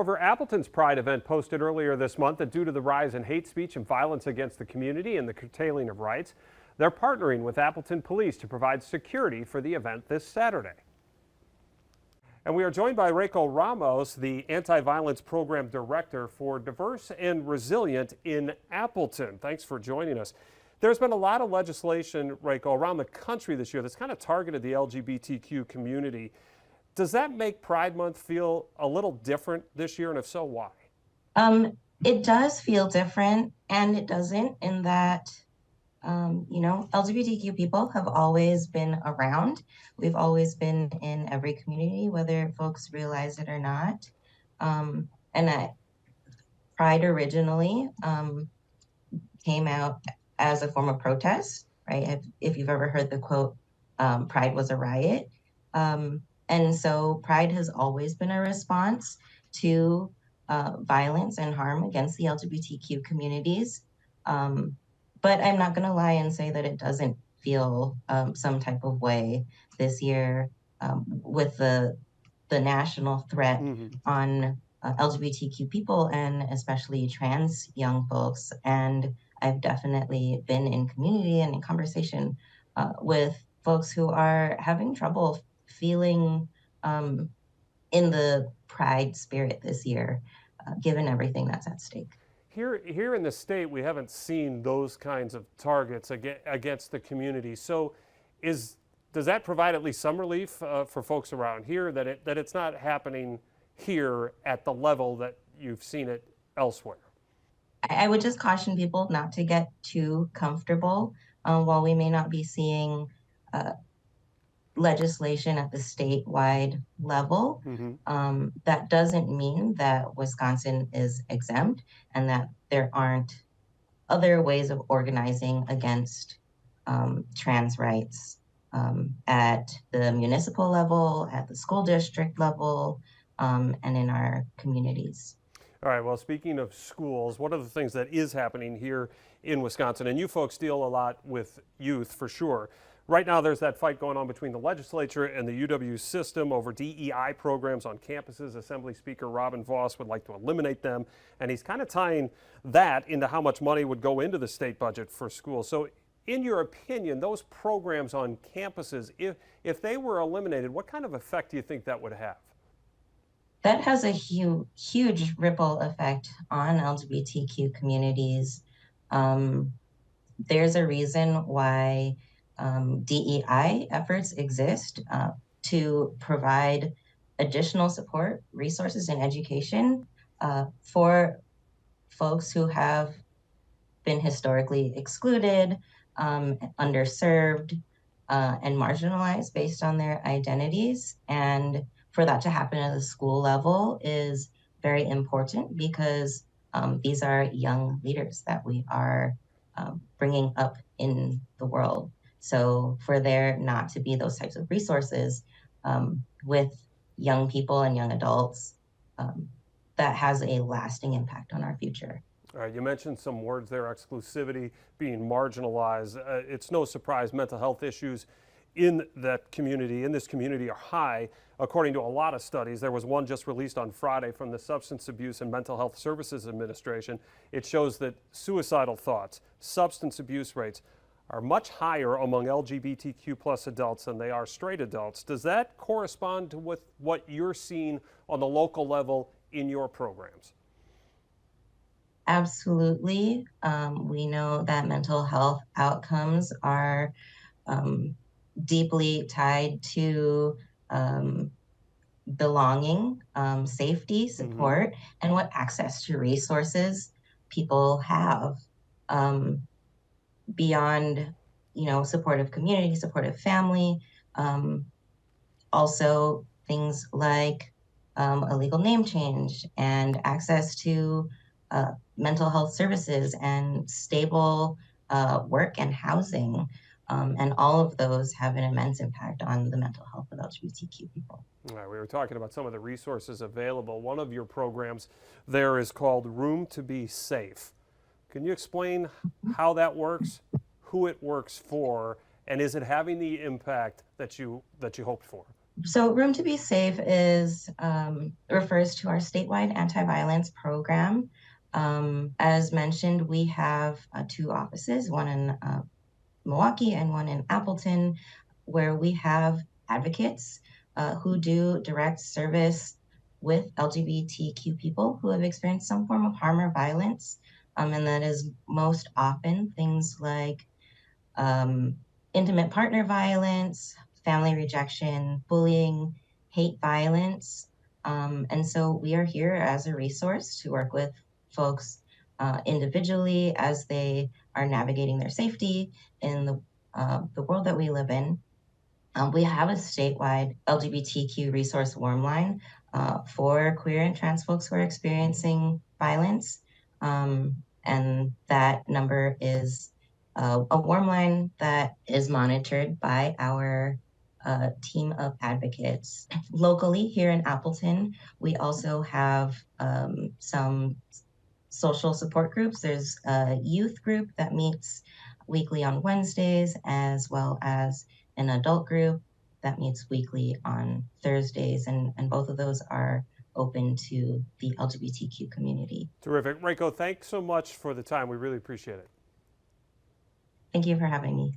Over Appleton's Pride event posted earlier this month that due to the rise in hate speech and violence against the community and the curtailing of rights, they're partnering with Appleton Police to provide security for the event this Saturday. And we are joined by Reiko Ramos, the Anti-Violence Program Director for Diverse and Resilient in Appleton. Thanks for joining us. There's been a lot of legislation, Reiko, around the country this year that's kind of targeted the LGBTQ community. Does that make Pride Month feel a little different this year, and if so, why? It does feel different, and it doesn't in that, LGBTQ people have always been around. We've always been in every community, whether folks realize it or not. Pride originally came out as a form of protest, right? If you've ever heard the quote, Pride was a riot. And so Pride has always been a response to violence and harm against the LGBTQ communities. But I'm not going to lie and say that it doesn't feel some type of way this year with the national threat on LGBTQ people and especially trans young folks. And I've definitely been in community and in conversation with folks who are having trouble feeling in the Pride spirit this year, given everything that's at stake. Here in the state, we haven't seen those kinds of targets against the community. So does that provide at least some relief for folks around here that it's not happening here at the level that you've seen it elsewhere? I would just caution people not to get too comfortable. While we may not be seeing legislation at the statewide level, that doesn't mean that Wisconsin is exempt and that there aren't other ways of organizing against trans rights at the municipal level, at the school district level, and in our communities. All right, well, speaking of schools, one of the things that is happening here in Wisconsin, and you folks deal a lot with youth for sure. Right now, there's that fight going on between the legislature and the UW system over DEI programs on campuses. Assembly Speaker Robin Vos would like to eliminate them, and he's kind of tying that into how much money would go into the state budget for schools. So in your opinion, those programs on campuses, if they were eliminated, what kind of effect do you think that would have? That has a huge ripple effect on LGBTQ communities. There's a reason why DEI efforts exist to provide additional support, resources, and education for folks who have been historically excluded, underserved, and marginalized based on their identities. And for that to happen at the school level is very important because these are young leaders that we are bringing up in the world. So for there not to be those types of resources with young people and young adults, that has a lasting impact on our future. All right, you mentioned some words there, exclusivity, being marginalized. It's no surprise mental health issues in this community are high. According to a lot of studies, there was one just released on Friday from the Substance Abuse and Mental Health Services Administration. It shows that suicidal thoughts, substance abuse rates are much higher among LGBTQ plus adults than they are straight adults. Does that correspond with what you're seeing on the local level in your programs? Absolutely. We know that mental health outcomes are deeply tied to belonging, safety, support, and what access to resources people have beyond, supportive community, supportive family. Also things like a legal name change and access to mental health services and stable work and housing. And all of those have an immense impact on the mental health of LGBTQ people. All right, we were talking about some of the resources available. One of your programs there is called Room to Be Safe. Can you explain how that works, who it works for, and is it having the impact that you hoped for? So Room to Be Safe is refers to our statewide anti-violence program. As mentioned, we have two offices, one in Milwaukee and one in Appleton, where we have advocates who do direct service with LGBTQ people who have experienced some form of harm or violence. And that is most often things like um, intimate partner violence, family rejection, bullying, hate violence. And so we are here as a resource to work with folks individually as they are navigating their safety in the world that we live in. We have a statewide LGBTQ resource warm line for queer and trans folks who are experiencing violence. And that number is a warm line that is monitored by our team of advocates. Locally here in Appleton, we also have some social support groups. There's a youth group that meets weekly on Wednesdays, as well as an adult group that meets weekly on Thursdays. And both of those are open to the LGBTQ community. Terrific. Reiko, thanks so much for the time. We really appreciate it. Thank you for having me.